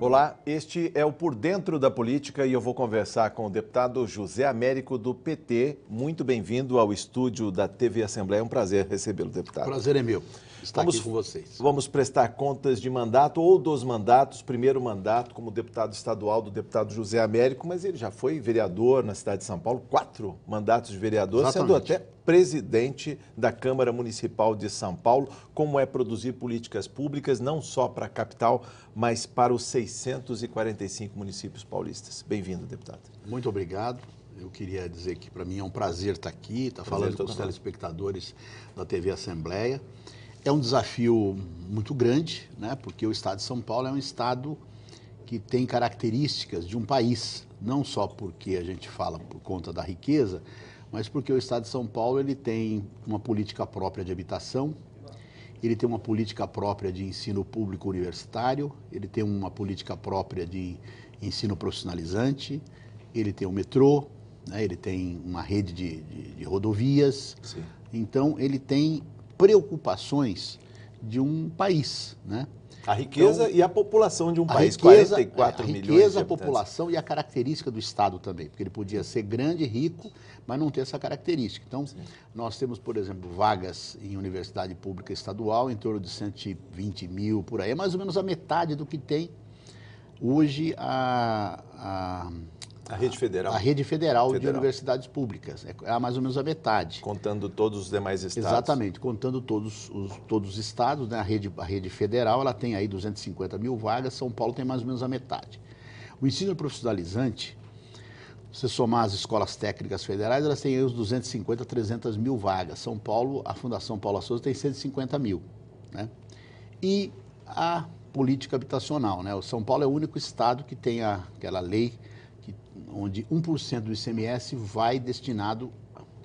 Olá, este é o Por Dentro da Política e eu vou conversar com o deputado José Américo do PT. Muito bem-vindo ao estúdio da TV Assembleia. É um prazer recebê-lo, deputado. Prazer é meu estar aqui com vocês. Vamos prestar contas de mandato ou dos mandatos. Primeiro mandato como deputado estadual do deputado José Américo, mas ele já foi vereador na cidade de São Paulo, 4 mandatos de vereador, Exatamente. sendo até presidente da Câmara Municipal de São Paulo. Como é produzir políticas públicas, não só para a capital, mas para os 645 municípios paulistas. Bem-vindo, deputado. Muito obrigado. Eu queria dizer que para mim é um prazer estar aqui, estar falando com os telespectadores da TV Assembleia. É um desafio muito grande, né? Porque o estado de São Paulo é um estado que tem características de um país, não só porque a gente fala por conta da riqueza, mas porque o estado de São Paulo ele tem uma política própria de habitação, ele tem uma política própria de ensino público universitário, ele tem uma política própria de ensino profissionalizante, ele tem o metrô, né? Ele tem uma rede de rodovias. Sim. Então ele tem preocupações de um país, né? A riqueza e a população de um país, riqueza, 44 milhões de riqueza, a habitantes. população e a característica do Estado também, porque ele podia ser grande, rico, mas não ter essa característica. Então, nós temos, por exemplo, vagas em universidade pública estadual, em torno de 120 mil, por aí, é mais ou menos a metade do que tem hoje A rede federal. a rede federal de universidades públicas, é mais ou menos a metade. Contando todos os demais estados. Exatamente, contando todos os estados, né? A rede federal ela tem aí 250 mil vagas, São Paulo tem mais ou menos a metade. O ensino profissionalizante, se você somar as escolas técnicas federais, elas têm aí os 250, 300 mil vagas. São Paulo, a Fundação Paula Souza tem 150 mil, né? E a política habitacional, né? O São Paulo é o único estado que tem aquela lei onde 1% do ICMS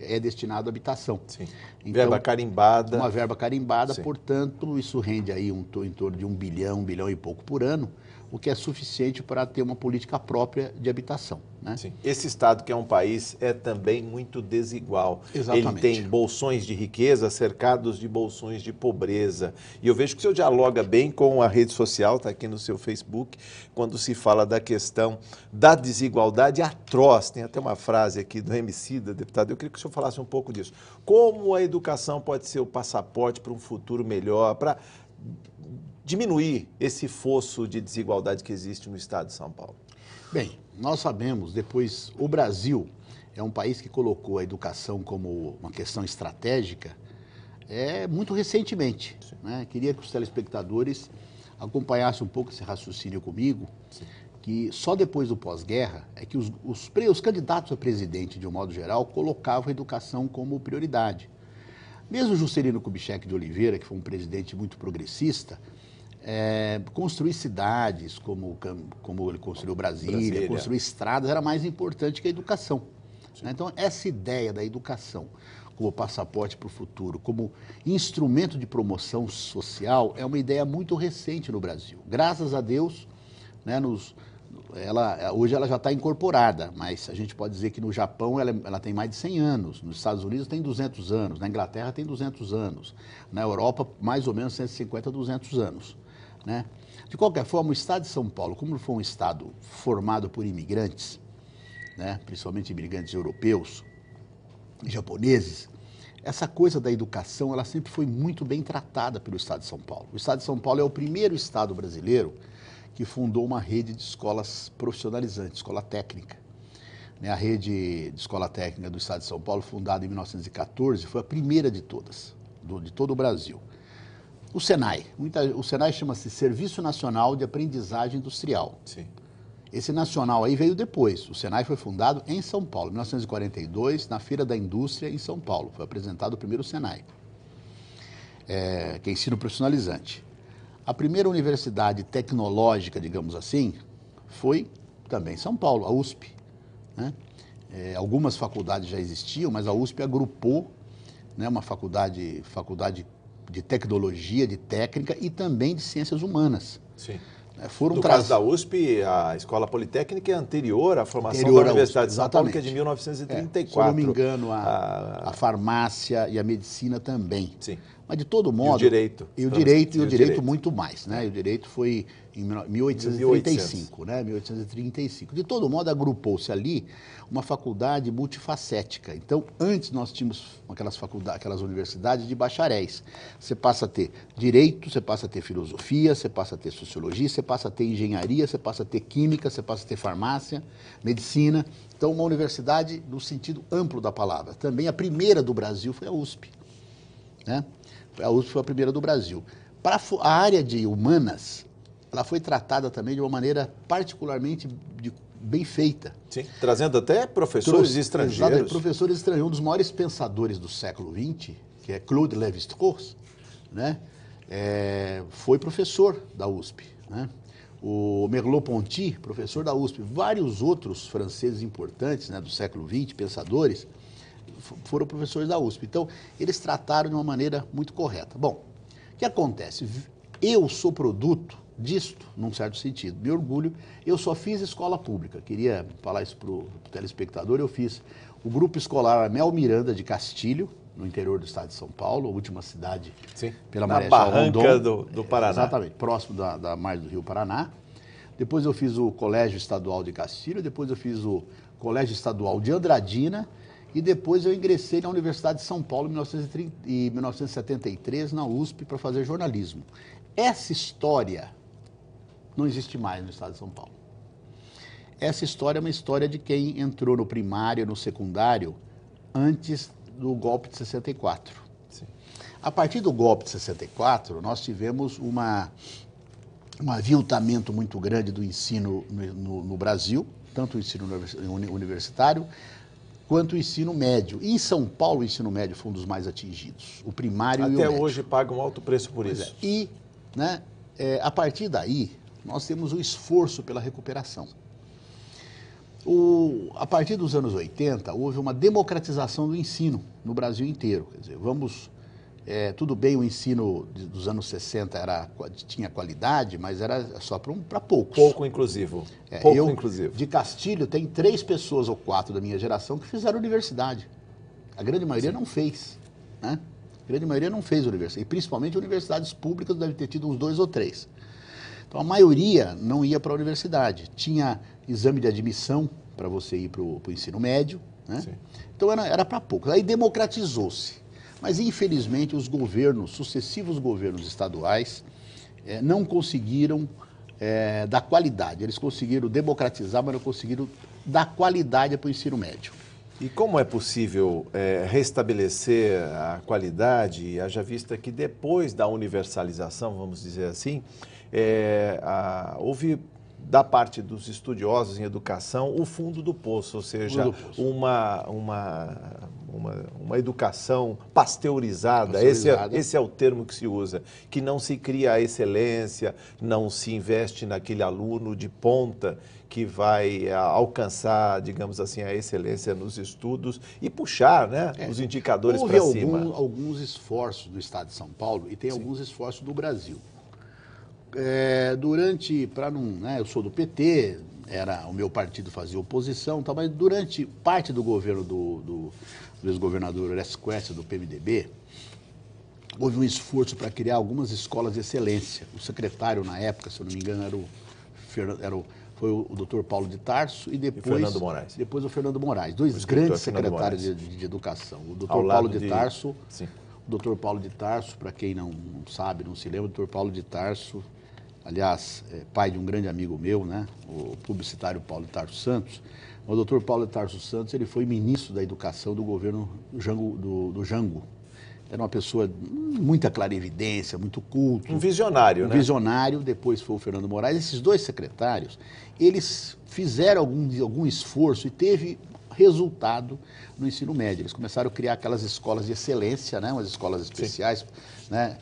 é destinado à habitação. Sim. Então, Verba carimbada. uma verba carimbada, Sim. portanto, isso rende aí em torno de 1 bilhão e pouco por ano, o que é suficiente para ter uma política própria de habitação, né? Sim. Esse estado, que é um país, é também muito desigual. Exatamente. Ele tem bolsões de riqueza cercados de bolsões de pobreza. E eu vejo que o senhor dialoga bem com a rede social, está aqui no seu Facebook, quando se fala da questão da desigualdade atroz. Tem até uma frase aqui do Emicida, deputado. Eu queria que o senhor falasse um pouco disso. Como a educação pode ser o passaporte para um futuro melhor, para diminuir esse fosso de desigualdade que existe no estado de São Paulo? Bem, nós sabemos, depois, o Brasil é um país que colocou a educação como uma questão estratégica muito recentemente, né? Queria que os telespectadores acompanhassem um pouco esse raciocínio comigo. Sim. Que só depois do pós-guerra é que os candidatos a presidente, de um modo geral, colocavam a educação como prioridade. Mesmo Juscelino Kubitschek de Oliveira, que foi um presidente muito progressista, construir cidades, como ele construiu Brasília, construir estradas, era mais importante que a educação. Sim. Então, essa ideia da educação como passaporte para o futuro, como instrumento de promoção social, é uma ideia muito recente no Brasil. Graças a Deus, né, hoje ela já está incorporada, mas a gente pode dizer que no Japão ela tem mais de 100 anos, nos Estados Unidos tem 200 anos, na Inglaterra tem 200 anos, na Europa mais ou menos 150, 200 anos. Né? De qualquer forma, o estado de São Paulo, como foi um estado formado por imigrantes, né, principalmente imigrantes europeus e japoneses, essa coisa da educação ela sempre foi muito bem tratada pelo estado de São Paulo. O estado de São Paulo é o primeiro estado brasileiro que fundou uma rede de escolas profissionalizantes, escola técnica. A rede de escola técnica do estado de São Paulo, fundada em 1914, foi a primeira de todas, de todo o Brasil. O Senai chama-se Serviço Nacional de Aprendizagem Industrial. Sim. Esse nacional aí veio depois. O Senai foi fundado em São Paulo, em 1942, na Feira da Indústria, em São Paulo. Foi apresentado o primeiro Senai, que é ensino profissionalizante. A primeira universidade tecnológica, digamos assim, foi também em São Paulo, a USP. Né? Algumas faculdades já existiam, mas a USP agrupou, né, uma faculdade de tecnologia, de técnica e também de ciências humanas. Sim. No caso da USP, a Escola Politécnica é anterior à formação da Universidade de São Paulo, que é de 1934. Se eu não me engano, a farmácia e a medicina também. Sim. Mas, de todo modo... E o direito. E o direito muito mais, né? E o direito foi em 1835, né? 1835. De todo modo, agrupou-se ali uma faculdade multifacética. Então, antes nós tínhamos aquelas universidades de bacharéis. Você passa a ter direito, você passa a ter filosofia, você passa a ter sociologia, você passa a ter engenharia, você passa a ter química, você passa a ter farmácia, medicina. Então, uma universidade no sentido amplo da palavra. Também a primeira do Brasil foi a USP, né? A USP foi a primeira do Brasil. Para a área de humanas, ela foi tratada também de uma maneira particularmente bem feita. Sim, trazendo até professores estrangeiros. Exatamente, professores estrangeiros. Um dos maiores pensadores do século XX, que é Claude Lévi-Strauss, né? Foi professor da USP, né? O Merleau-Ponty, professor da USP. Vários outros franceses importantes, né, do século XX, pensadores, foram professores da USP. Então, eles trataram de uma maneira muito correta. Bom, o que acontece? Eu sou produto disto, num certo sentido. Me orgulho, eu só fiz escola pública. Queria falar isso para o telespectador. Eu fiz o grupo escolar Amel Miranda de Castilho, no interior do estado de São Paulo, a última cidade. Sim, pela na Marechal barranca Rondon, do Paraná. Exatamente, próximo da margem do Rio Paraná. Depois eu fiz o Colégio Estadual de Castilho, depois eu fiz o Colégio Estadual de Andradina, e depois eu ingressei na Universidade de São Paulo em 1973, na USP, para fazer jornalismo. Essa história não existe mais no estado de São Paulo. Essa história é uma história de quem entrou no primário, no secundário, antes do golpe de 64. Sim. A partir do golpe de 64, nós tivemos um aviltamento muito grande do ensino no Brasil, tanto o ensino universitário, quanto o ensino médio. E em São Paulo, o ensino médio foi um dos mais atingidos, o primário e o médio. Até hoje paga um alto preço por isso. E, né, a partir daí, nós temos o esforço pela recuperação. A partir dos anos 80, houve uma democratização do ensino no Brasil inteiro. Quer dizer, tudo bem, o ensino dos anos 60 tinha qualidade, mas era só para poucos. Pouco inclusivo. Inclusivo. De Castilho, tem 3 pessoas ou 4 da minha geração que fizeram universidade. A grande maioria não fez, né? A grande maioria não fez universidade. E principalmente universidades públicas devem ter tido uns 2 ou 3. Então, a maioria não ia para a universidade. Tinha exame de admissão para você ir para o ensino médio, né? Sim. Então, era para poucos. Aí democratizou-se. Mas, infelizmente, sucessivos governos estaduais, não conseguiram dar qualidade. Eles conseguiram democratizar, mas não conseguiram dar qualidade para o ensino médio. E como é possível restabelecer a qualidade, haja vista que depois da universalização, vamos dizer assim, houve, da parte dos estudiosos em educação, o fundo do poço, ou seja, uma educação pasteurizada. Esse é o termo que se usa, que não se cria a excelência, não se investe naquele aluno de ponta que vai alcançar, digamos assim, a excelência nos estudos e puxar, né, os indicadores para cima. Houve alguns esforços do estado de São Paulo e tem alguns esforços do Brasil. Eu sou do PT, o meu partido fazia oposição, mas durante parte do governo do ex-governador Orestes Quercia, do PMDB, houve um esforço para criar algumas escolas de excelência. O secretário, na época, se eu não me engano, foi o doutor Paulo de Tarso e depois o Fernando Moraes, 2 grandes secretários de educação. O doutor Paulo de Tarso, o doutor Paulo de Tarso, para quem não sabe, não se lembra, o doutor Paulo de Tarso, aliás, pai de um grande amigo meu, né, o publicitário Paulo de Tarso Santos. O doutor Paulo de Tarso Santos, ele foi ministro da Educação do governo do Jango. Era uma pessoa de muita clarividência, muito culto. Um visionário, né? Um visionário, depois foi o Fernando Moraes. Esses 2 secretários, eles fizeram algum esforço e teve resultado no ensino médio. Eles começaram a criar aquelas escolas de excelência, né? Umas escolas especiais, né?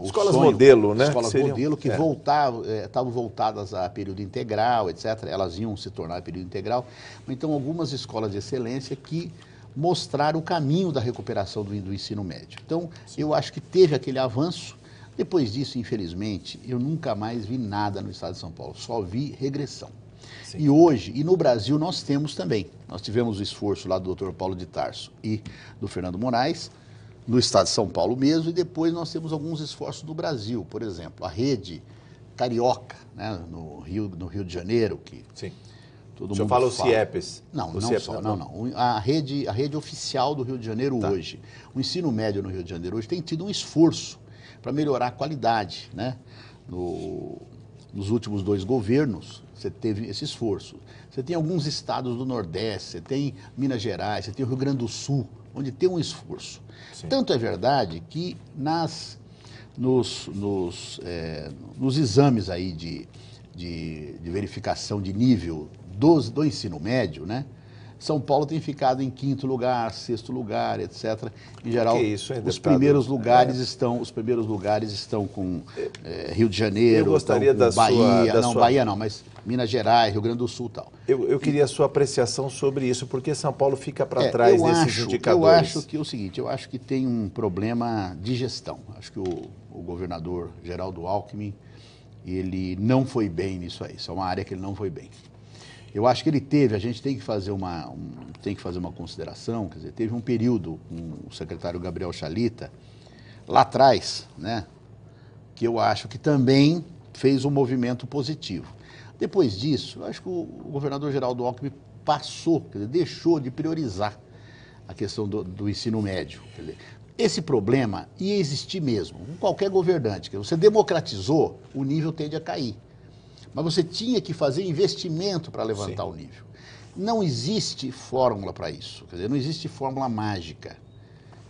Escolas modelo, né? Escolas modelo que estavam voltadas a período integral, etc. Elas iam se tornar período integral. Então, algumas escolas de excelência que mostraram o caminho da recuperação do ensino médio. Então, eu acho que teve aquele avanço. Depois disso, infelizmente, eu nunca mais vi nada no estado de São Paulo, só vi regressão. Sim. E hoje, e no Brasil, nós temos também. Nós tivemos o esforço lá do Dr. Paulo de Tarso e do Fernando Moraes, no estado de São Paulo mesmo, e depois nós temos alguns esforços no Brasil. Por exemplo, a rede carioca, né, no Rio de Janeiro, que Sim. todo O senhor mundo fala o fala. CIEPs? Não, O não CIEPs, só, não. A rede oficial do Rio de Janeiro Tá. hoje, o ensino médio no Rio de Janeiro hoje tem tido um esforço para melhorar a qualidade, né? Nos últimos 2 governos, você teve esse esforço. Você tem alguns estados do Nordeste, você tem Minas Gerais, você tem o Rio Grande do Sul, onde tem um esforço. Sim. Tanto é verdade que nos exames aí de verificação de nível do ensino médio, né? São Paulo tem ficado em 5º lugar, 6º lugar, etc. Em geral, Que isso, hein, os deputado? primeiros lugares estão com Rio de Janeiro, Eu gostaria estão com da Bahia, sua- não, Bahia não, mas Minas Gerais, Rio Grande do Sul e tal. Eu queria a sua apreciação sobre isso, porque São Paulo fica para trás desses indicadores. Eu acho que é o seguinte, eu acho que tem um problema de gestão. Acho que o governador Geraldo Alckmin, ele não foi bem nisso aí. Isso é uma área que ele não foi bem. Eu acho que a gente tem que fazer uma consideração, quer dizer, teve um período com o secretário Gabriel Chalita, lá atrás, né, que eu acho que também fez um movimento positivo. Depois disso, eu acho que o governador Geraldo Alckmin passou, quer dizer, deixou de priorizar a questão do ensino médio. Quer dizer, esse problema ia existir mesmo, com qualquer governante. Você democratizou, o nível tende a cair. Mas você tinha que fazer investimento para levantar o nível. Não existe fórmula para isso, quer dizer, não existe fórmula mágica.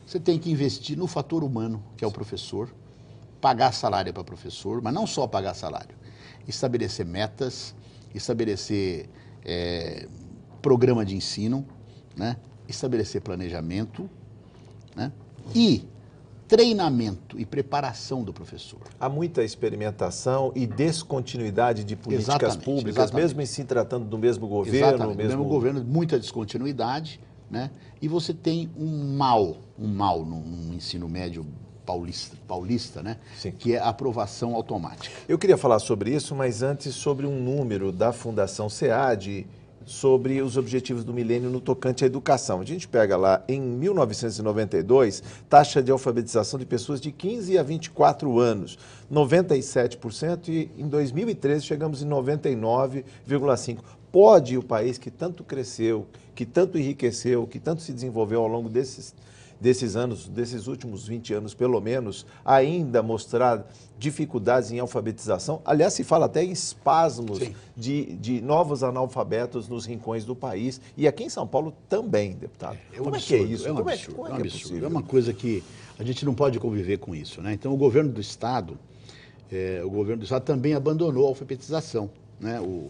Você tem que investir no fator humano, que é o professor, pagar salário para professor, mas não só pagar salário, estabelecer metas, estabelecer programa de ensino, né? Estabelecer planejamento, né? E treinamento e preparação do professor. Há muita experimentação e descontinuidade de políticas Exatamente, públicas, exatamente. mesmo em se tratando do mesmo governo. Exatamente, do mesmo governo, muita descontinuidade, né? E você tem um mal no ensino médio paulista, né? Sim. Que é a aprovação automática. Eu queria falar sobre isso, mas antes sobre um número da Fundação SEAD sobre os objetivos do milênio no tocante à educação. A gente pega lá, em 1992, taxa de alfabetização de pessoas de 15 a 24 anos, 97%, e em 2013 chegamos em 99,5%. Pode o país que tanto cresceu, que tanto enriqueceu, que tanto se desenvolveu ao longo desses anos, desses últimos 20 anos pelo menos, ainda mostrar dificuldades em alfabetização? Aliás, se fala até em espasmos de novos analfabetos nos rincões do país. E aqui em São Paulo também, deputado. Como é que é isso? É um Como absurdo, é que é possível? É uma coisa que a gente não pode conviver com isso, né? Então, o governo do Estado também abandonou a alfabetização, né? O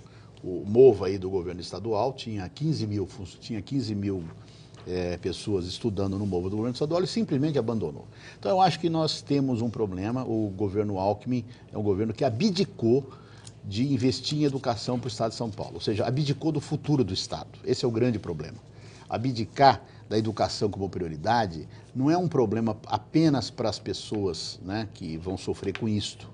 MOVA aí do governo estadual tinha 15 mil pessoas estudando no MOVA do governo estadual e simplesmente abandonou. Então, eu acho que nós temos um problema. O governo Alckmin é um governo que abdicou de investir em educação para o Estado de São Paulo, ou seja, abdicou do futuro do Estado. Esse é o grande problema. Abdicar da educação como prioridade não é um problema apenas para as pessoas, né, que vão sofrer com isto.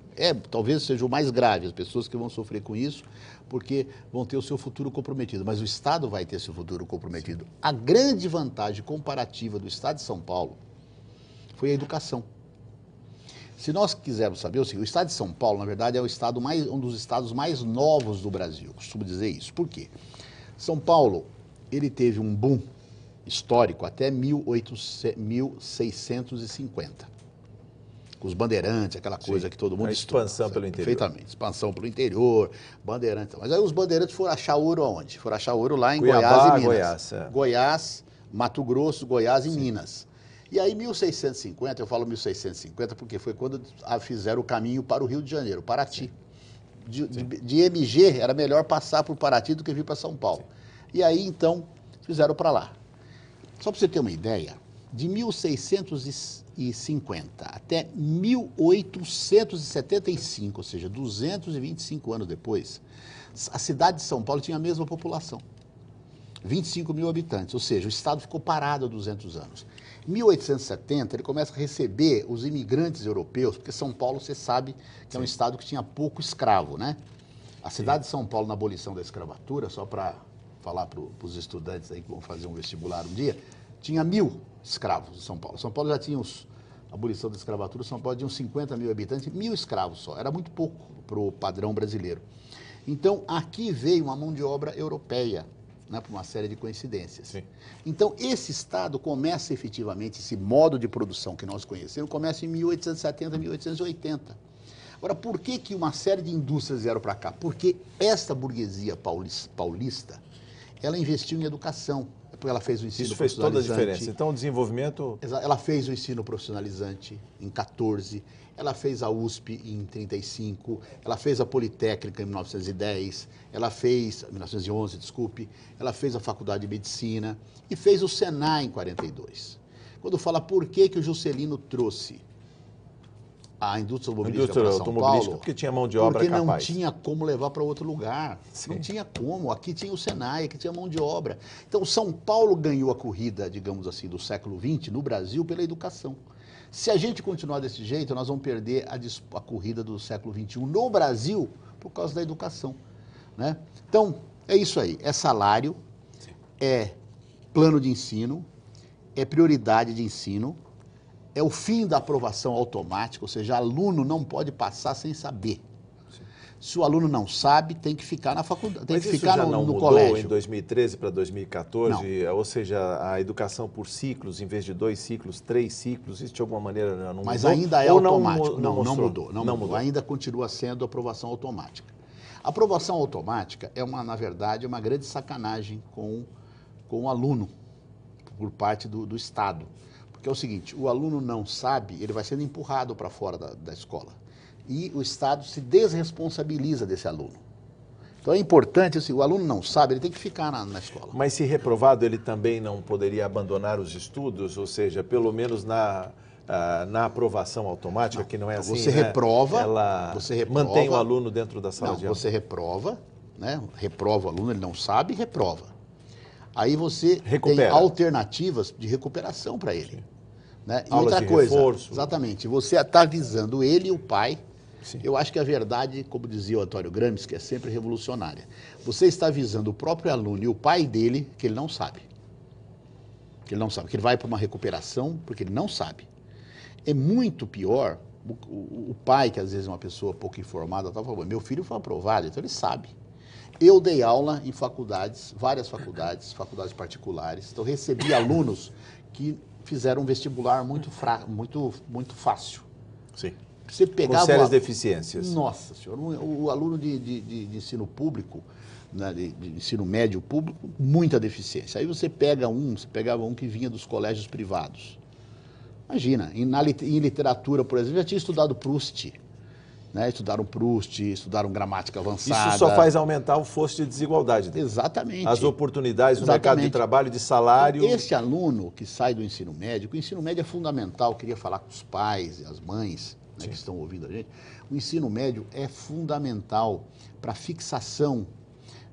Talvez seja o mais grave, as pessoas que vão sofrer com isso, porque vão ter o seu futuro comprometido. Mas o Estado vai ter seu futuro comprometido. A grande vantagem comparativa do Estado de São Paulo foi a educação. Se nós quisermos saber, o Estado de São Paulo, na verdade, é um dos estados mais novos do Brasil. Eu costumo dizer isso. Por quê? São Paulo, ele teve um boom histórico até 1650. Os bandeirantes, aquela coisa que todo mundo estuda. Expansão pelo interior. Perfeitamente. Expansão pelo interior, bandeirantes. Mas aí os bandeirantes foram achar ouro aonde? Foram achar ouro lá em Cuiabá, Goiás e Minas. Goiás, Goiás, Mato Grosso, Goiás e Minas. E aí, 1650, eu falo 1650 porque foi quando fizeram o caminho para o Rio de Janeiro, Paraty. De MG, era melhor passar por Paraty do que vir para São Paulo. E aí, então, fizeram para lá. Só para você ter uma ideia, de 1650 até 1875, ou seja, 225 anos depois, a cidade de São Paulo tinha a mesma população, 25 mil habitantes, ou seja, o estado ficou parado há 200 anos. Em 1870, ele começa a receber os imigrantes europeus, porque São Paulo, você sabe, que é um estado que tinha pouco escravo, né? A cidade de São Paulo, na abolição da escravatura, só para falar para os estudantes aí que vão fazer um vestibular um dia, tinha 1.000 escravos em São Paulo. São Paulo já tinha a abolição da escravatura, São Paulo tinha uns 50 mil habitantes, 1.000 escravos só. Era muito pouco para o padrão brasileiro. Então, aqui veio uma mão de obra europeia, né, por uma série de coincidências. Sim. Então, esse Estado começa efetivamente, esse modo de produção que nós conhecemos, começa em 1870, 1880. Agora, por que uma série de indústrias vieram para cá? Porque esta burguesia paulista, ela investiu em educação, porque ela fez o ensino Isso fez toda a diferença. Então, o desenvolvimento... Ela fez o ensino profissionalizante em 14, ela fez a USP em 35, ela fez a Politécnica em 1910, ela fez, 1911, desculpe, ela fez a Faculdade de Medicina e fez o Senai em 42. Quando fala por que o Juscelino trouxe a indústria automobilística para São Paulo, porque tinha mão de obra porque capaz. Não tinha como levar para outro lugar. Sim. Não tinha como. Aqui tinha o Senai, aqui tinha mão de obra. Então, São Paulo ganhou a corrida, digamos assim, do século XX no Brasil pela educação. Se a gente continuar desse jeito, nós vamos perder a corrida do século XXI no Brasil por causa da educação, né? Então, é isso aí. É salário, é plano de ensino, é prioridade de ensino, é o fim da aprovação automática, ou seja, aluno não pode passar sem saber. Sim. Se o aluno não sabe, tem que ficar na faculdade, tem que ficar no colégio. Mudou em 2013 para 2014? Não. Ou seja, a educação por ciclos, em vez de 2 ciclos, 3 ciclos, isso de alguma maneira não mudou? Mas ainda é automático. Não mudou. Não mudou. Ainda continua sendo aprovação automática. A aprovação automática é, na verdade, uma grande sacanagem com o aluno, por parte do Estado. Que é o seguinte, o aluno não sabe, ele vai sendo empurrado para fora da escola. E o Estado se desresponsabiliza desse aluno. Então é importante, assim, o aluno não sabe, ele tem que ficar na escola. Mas se reprovado, ele também não poderia abandonar os estudos? Ou seja, pelo menos na aprovação automática, não, que não é assim, você reprova, ela mantém o aluno dentro da sala de aula? Você reprova, né? Reprova o aluno, ele não sabe, reprova. Aí você tem alternativas de recuperação para ele. Né? E outra coisa, reforço. Exatamente, você está avisando ele e o pai. Sim. Eu acho que a verdade, como dizia o Antônio Gramsci, que é sempre revolucionária. Você está avisando o próprio aluno e o pai dele que ele não sabe. Que ele vai para uma recuperação porque ele não sabe. É muito pior o pai, que às vezes é uma pessoa pouco informada, tá falando, meu filho foi aprovado, então ele sabe. Eu dei aula em faculdades, várias faculdades particulares, então recebi alunos que fizeram um vestibular muito fácil. Sim. Você pegava com sérias deficiências. Nossa senhora, o aluno de ensino público, né, de ensino médio público, muita deficiência. Aí você pegava um que vinha dos colégios privados. Imagina, em literatura, por exemplo, já tinha estudado Proust. Né? Estudaram gramática avançada. Isso só faz aumentar o fosso de desigualdade. Exatamente. As oportunidades no mercado de trabalho, de salário. Esse aluno que sai do ensino médio, o ensino médio é fundamental, eu queria falar com os pais e as mães, né, que estão ouvindo a gente. O ensino médio é fundamental para a fixação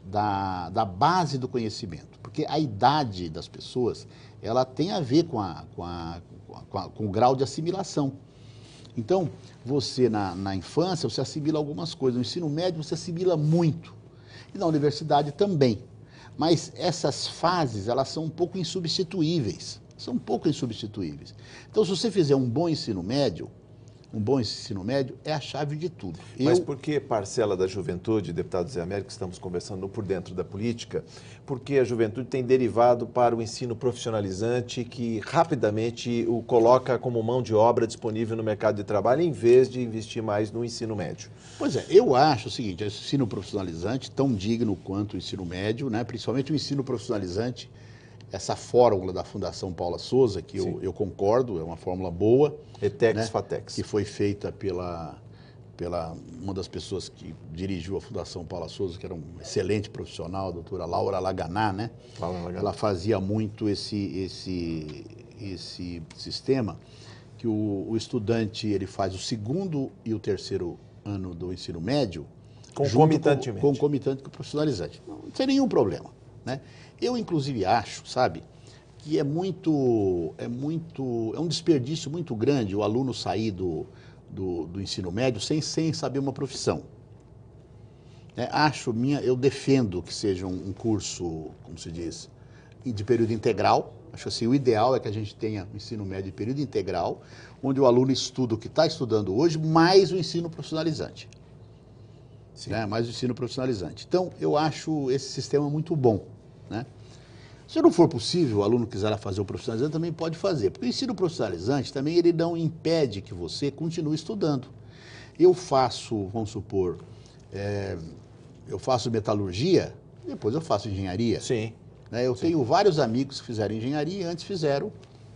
da base do conhecimento, porque a idade das pessoas, ela tem a ver com o grau de assimilação. Então, você na infância, você assimila algumas coisas. No ensino médio, você assimila muito. E na universidade também. Mas essas fases, elas são um pouco insubstituíveis. Então, se você fizer um bom ensino médio é a chave de tudo. Mas por que parcela da juventude, deputado Zé Américo, que estamos conversando por dentro da política, porque a juventude tem derivado para o ensino profissionalizante que rapidamente o coloca como mão de obra disponível no mercado de trabalho em vez de investir mais no ensino médio? Pois é, eu acho o seguinte, o ensino profissionalizante tão digno quanto o ensino médio, né, principalmente o ensino profissionalizante, essa fórmula da Fundação Paula Souza, que eu concordo, é uma fórmula boa. ETEX, né, FATEX. Que foi feita pela uma das pessoas que dirigiu a Fundação Paula Souza, que era um excelente profissional, a doutora Laura Laganá, né? Ela fazia muito esse sistema que o estudante ele faz o 2º e o 3º ano do ensino médio concomitantemente com o profissionalizante. Não tem nenhum problema, né? Eu, inclusive, acho, sabe, que é um desperdício muito grande o aluno sair do ensino médio sem saber uma profissão. Eu defendo que seja um curso, como se diz, de período integral. Acho assim, o ideal é que a gente tenha o ensino médio de período integral, onde o aluno estuda o que está estudando hoje, mais o ensino profissionalizante. Né? Mais o ensino profissionalizante. Então, eu acho esse sistema muito bom. Né? Se não for possível, o aluno quiser fazer o profissionalizante, também pode fazer. Porque o ensino profissionalizante também ele não impede que você continue estudando. Eu faço, vamos supor, eu faço metalurgia, depois eu faço engenharia. Sim. Né? Eu tenho vários amigos que fizeram engenharia e antes fizeram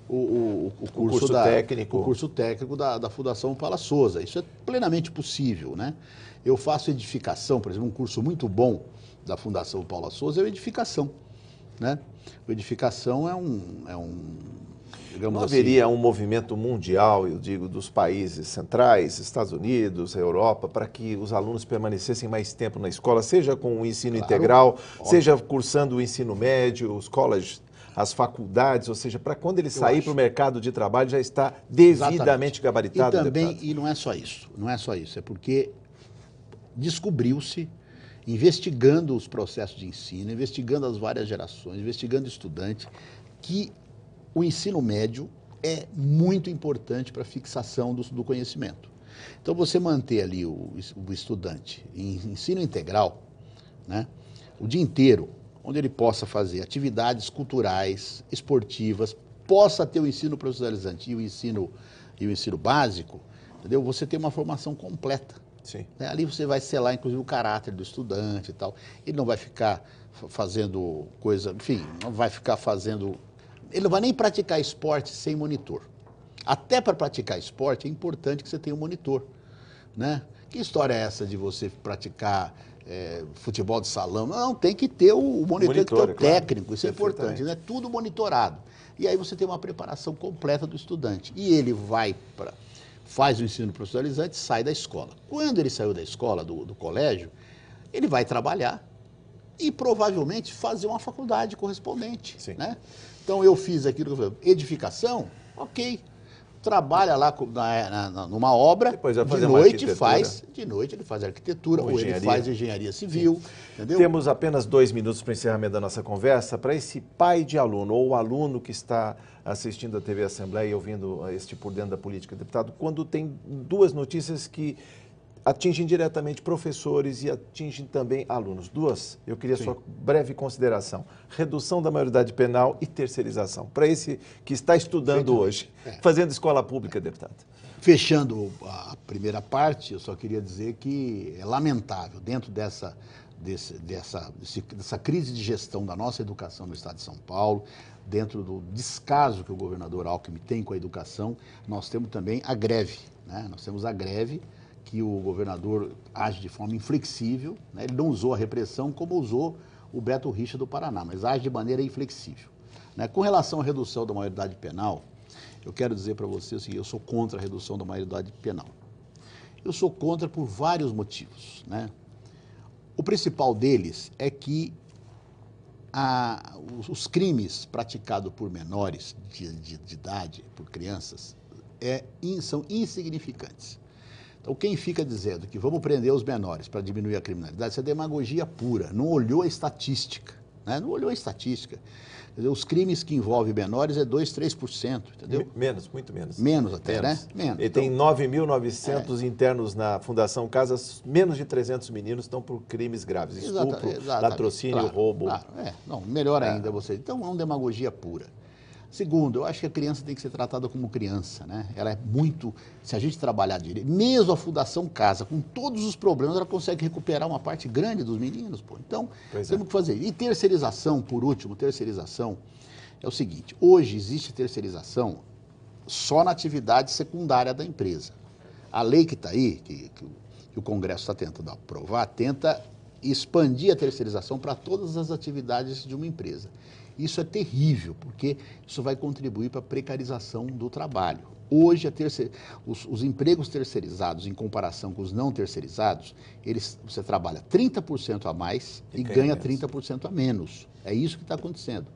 o curso técnico da Fundação Paula Souza. Isso é plenamente possível. Né? Eu faço edificação, por exemplo, um curso muito bom da Fundação Paula Souza é o edificação. Né? O edificação digamos não assim, haveria um movimento mundial, eu digo, dos países centrais, Estados Unidos, Europa, para que os alunos permanecessem mais tempo na escola, seja com o ensino integral, seja cursando o ensino médio, os colleges, as faculdades, ou seja, para quando ele sair para o mercado de trabalho já está devidamente gabaritado. E também, e não é só isso, é porque descobriu-se, investigando os processos de ensino, investigando as várias gerações, investigando estudante, que o ensino médio é muito importante para a fixação do conhecimento. Então, você manter ali o estudante em ensino integral, né, o dia inteiro, onde ele possa fazer atividades culturais, esportivas, possa ter o ensino profissionalizante e o ensino básico, entendeu? Você tem uma formação completa. Sim. Ali você vai selar, inclusive, o caráter do estudante e tal. Ele não vai ficar fazendo coisa, enfim, não vai ficar fazendo... Ele não vai nem praticar esporte sem monitor. Até para praticar esporte é importante que você tenha um monitor. Né? Que história é essa de você praticar futebol de salão? Não, tem que ter o monitor, tem que ter o técnico, isso é importante, né? Tudo monitorado. E aí você tem uma preparação completa do estudante. E ele faz o ensino profissionalizante, sai da escola. Quando ele saiu da escola, do colégio, ele vai trabalhar e provavelmente fazer uma faculdade correspondente. Né? Então eu fiz aquilo que eu falei, edificação, ok. Trabalha lá numa obra, de noite ele faz arquitetura, ou ele faz engenharia civil, entendeu? Temos apenas 2 minutos para o encerramento da nossa conversa. Para esse pai de aluno ou aluno que está assistindo a TV Assembleia e ouvindo este Por Dentro da Política, deputado, quando tem 2 notícias que atingem diretamente professores e atingem também alunos. 2, eu queria sua breve consideração. Redução da maioridade penal e terceirização. Para esse que está estudando hoje, fazendo escola pública, deputado. Fechando a primeira parte, eu só queria dizer que é lamentável, dentro dessa crise de gestão da nossa educação no estado de São Paulo, dentro do descaso que o governador Alckmin tem com a educação, nós temos também a greve. Né? Nós temos a greve que o governador age de forma inflexível, né? Ele não usou a repressão como usou o Beto Richa do Paraná, mas age de maneira inflexível. Né? Com relação à redução da maioridade penal, eu quero dizer para você o seguinte, eu sou contra a redução da maioridade penal. Eu sou contra por vários motivos. Né? O principal deles é que os crimes praticados por menores de idade, por crianças, são insignificantes. Então, quem fica dizendo que vamos prender os menores para diminuir a criminalidade, isso é demagogia pura, não olhou a estatística. Né? Não olhou a estatística. Entendeu? Os crimes que envolvem menores é 2, 3%, entendeu? Menos, muito menos. Menos até, menos. Né? Menos. Ele tem 9.900 internos na Fundação Casas, menos de 300 meninos estão por crimes graves. Estupro, latrocínio, roubo. Claro. Não, melhor ainda você. Então, é uma demagogia pura. Segundo, eu acho que a criança tem que ser tratada como criança, né? Ela é muito... Se a gente trabalhar direito, mesmo a Fundação Casa, com todos os problemas, ela consegue recuperar uma parte grande dos meninos, pô. Então, temos que fazer. E terceirização, por último, terceirização é o seguinte, hoje existe terceirização só na atividade secundária da empresa. A lei que está aí, que o Congresso está tentando aprovar, tenta expandir a terceirização para todas as atividades de uma empresa. Isso é terrível, porque isso vai contribuir para a precarização do trabalho. Hoje, os empregos terceirizados, em comparação com os não terceirizados, você trabalha 30% a mais e ganha 30% a menos. É isso que está acontecendo.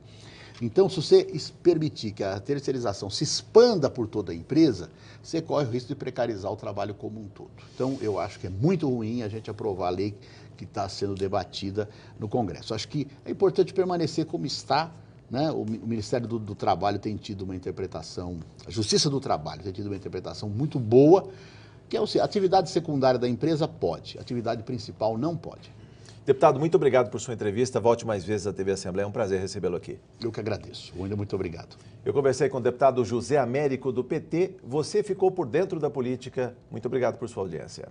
Então, se você permitir que a terceirização se expanda por toda a empresa, você corre o risco de precarizar o trabalho como um todo. Então, eu acho que é muito ruim a gente aprovar a lei que está sendo debatida no Congresso. Acho que é importante permanecer como está, né? O Ministério do Trabalho tem tido uma interpretação, a Justiça do Trabalho tem tido uma interpretação muito boa, que é a atividade secundária da empresa pode, a atividade principal não pode. Deputado, muito obrigado por sua entrevista. Volte mais vezes à TV Assembleia. É um prazer recebê-lo aqui. Eu que agradeço. Ainda muito obrigado. Eu conversei com o deputado José Américo, do PT. Você ficou por dentro da política. Muito obrigado por sua audiência.